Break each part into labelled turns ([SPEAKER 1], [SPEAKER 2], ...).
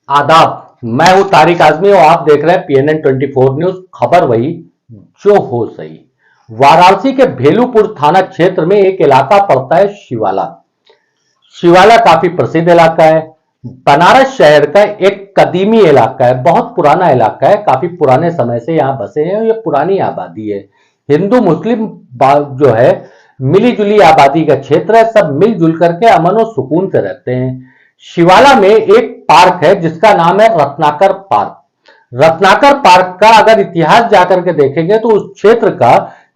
[SPEAKER 1] आदाब। मैं हूं तारिक आजमी और आप देख रहे हैं PNN 24 न्यूज। खबर वही जो हो सही। वाराणसी के भेलूपुर थाना क्षेत्र में एक इलाका पड़ता है शिवाला। शिवाला काफी प्रसिद्ध इलाका है। बनारस शहर का एक कदीमी इलाका है, बहुत पुराना इलाका है। काफी पुराने समय से यहां बसे हैं और ये पुरानी आबादी है। हिंदू मुस्लिम जो है मिली जुली आबादी का क्षेत्र है। सब मिलजुल करके अमन और सुकून से रहते हैं। शिवाला में एक पार्क है जिसका नाम है रत्नाकर पार्क। रत्नाकर पार्क का अगर इतिहास जाकर के देखेंगे तो उस क्षेत्र का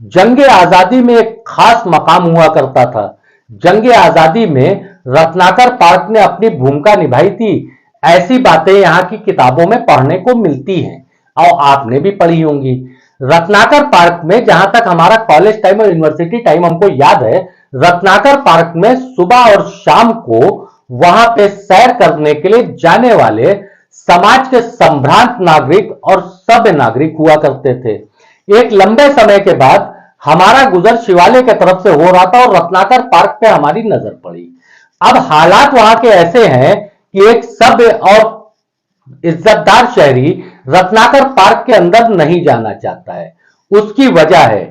[SPEAKER 1] जंगे आजादी में एक खास मकाम हुआ करता था। जंगे आजादी में रत्नाकर पार्क ने अपनी भूमिका निभाई थी। ऐसी बातें यहां की किताबों में पढ़ने को मिलती हैं और आपने भी पढ़ी होंगी। रत्नाकर पार्क में जहां तक हमारा कॉलेज टाइम और यूनिवर्सिटी टाइम हमको याद है, रत्नाकर पार्क में सुबह और शाम को वहां पे सैर करने के लिए जाने वाले समाज के संभ्रांत नागरिक और सभ्य नागरिक हुआ करते थे। एक लंबे समय के बाद हमारा गुजर शिवालय की तरफ से हो रहा था और रत्नाकर पार्क पे हमारी नजर पड़ी। अब हालात वहां के ऐसे हैं कि एक सभ्य और इज्जतदार शहरी रत्नाकर पार्क के अंदर नहीं जाना चाहता है। उसकी वजह है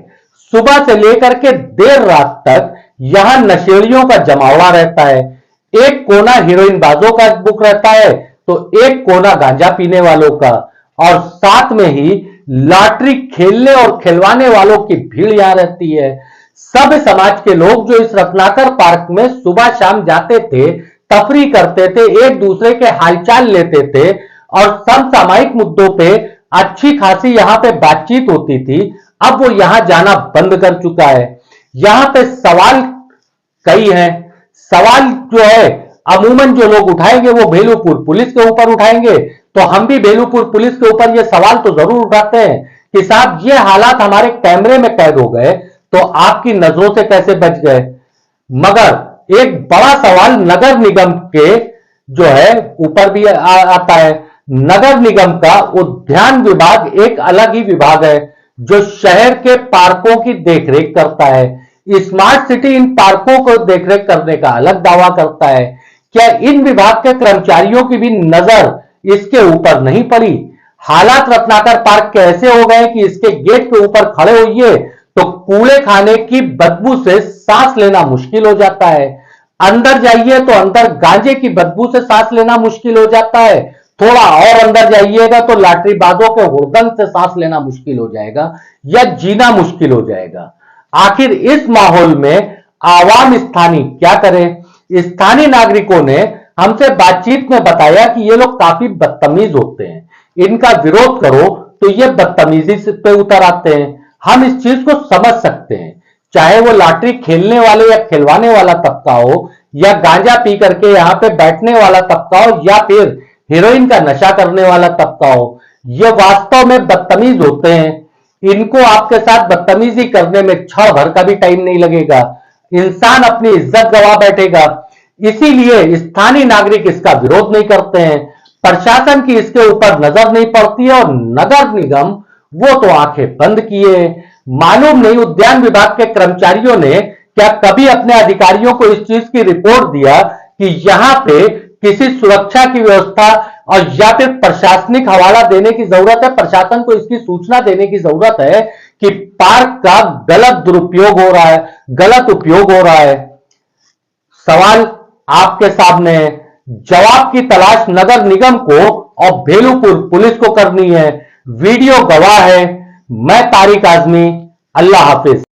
[SPEAKER 1] सुबह से लेकर के देर रात तक यहां नशेड़ियों का जमावड़ा रहता है। एक कोना हीरोइन बाजों का बुक रहता है तो एक कोना गांजा पीने वालों का, और साथ में ही लॉटरी खेलने और खिलवाने वालों की भीड़ यहां रहती है। सब समाज के लोग जो इस रत्नाकर पार्क में सुबह शाम जाते थे, तफरी करते थे, एक दूसरे के हालचाल लेते थे और समसामयिक मुद्दों पे अच्छी खासी यहां पे बातचीत होती थी, अब वो यहां जाना बंद कर चुका है। यहां पे सवाल कई हैं। सवाल जो है अमूमन जो लोग उठाएंगे वो भेलूपुर पुलिस के ऊपर उठाएंगे, तो हम भी भेलूपुर पुलिस के ऊपर ये सवाल तो जरूर उठाते हैं कि साहब ये हालात हमारे कैमरे में कैद हो गए तो आपकी नजरों से कैसे बच गए। मगर एक बड़ा सवाल नगर निगम के जो है ऊपर भी आता है। नगर निगम का उद्यान विभाग एक अलग ही विभाग है जो शहर के पार्कों की देखरेख करता है। स्मार्ट सिटी इन पार्कों को देखरेख करने का अलग दावा करता है। क्या इन विभाग के कर्मचारियों की भी नजर इसके ऊपर नहीं पड़ी? हालात रत्नाकर पार्क के ऐसे हो गए कि इसके गेट के ऊपर खड़े होइए तो कूड़े खाने की बदबू से सांस लेना मुश्किल हो जाता है। अंदर जाइए तो अंदर गांजे की बदबू से सांस लेना मुश्किल हो जाता है। थोड़ा और अंदर जाइएगा तो लॉटरी बाजों के हुड़दंग से सांस लेना मुश्किल हो जाएगा या जीना मुश्किल हो जाएगा। आखिर इस माहौल में आवाम स्थानीय क्या करे? स्थानीय नागरिकों ने हमसे बातचीत में बताया कि ये लोग काफी बदतमीज होते हैं, इनका विरोध करो तो ये बदतमीजी पे उतर आते हैं। हम इस चीज को समझ सकते हैं, चाहे वो लॉटरी खेलने वाले या खिलवाने वाला तबका हो या गांजा पी करके यहां पे बैठने वाला तबका हो या फिर हीरोइन का नशा करने वाला तबका हो, ये वास्तव में बदतमीज होते हैं। इनको आपके साथ बदतमीजी करने में क्षण भर का भी टाइम नहीं लगेगा। इंसान अपनी इज्जत गवा बैठेगा। इसीलिए स्थानीय नागरिक इसका विरोध नहीं करते हैं। प्रशासन की इसके ऊपर नजर नहीं पड़ती है और नगर निगम वो तो आंखें बंद किए। मालूम नहीं उद्यान विभाग के कर्मचारियों ने क्या कभी अपने अधिकारियों को इस चीज की रिपोर्ट दिया कि यहां पे किसी सुरक्षा की व्यवस्था और या फिर प्रशासनिक हवाला देने की जरूरत है। प्रशासन को इसकी सूचना देने की जरूरत है कि पार्क का गलत दुरुपयोग हो रहा है, गलत उपयोग हो रहा है। सवाल आपके सामने है, जवाब की तलाश नगर निगम को और भेलूपुर पुलिस को करनी है। वीडियो गवाह है। मैं तारिक आजमी। अल्लाह हाफिज।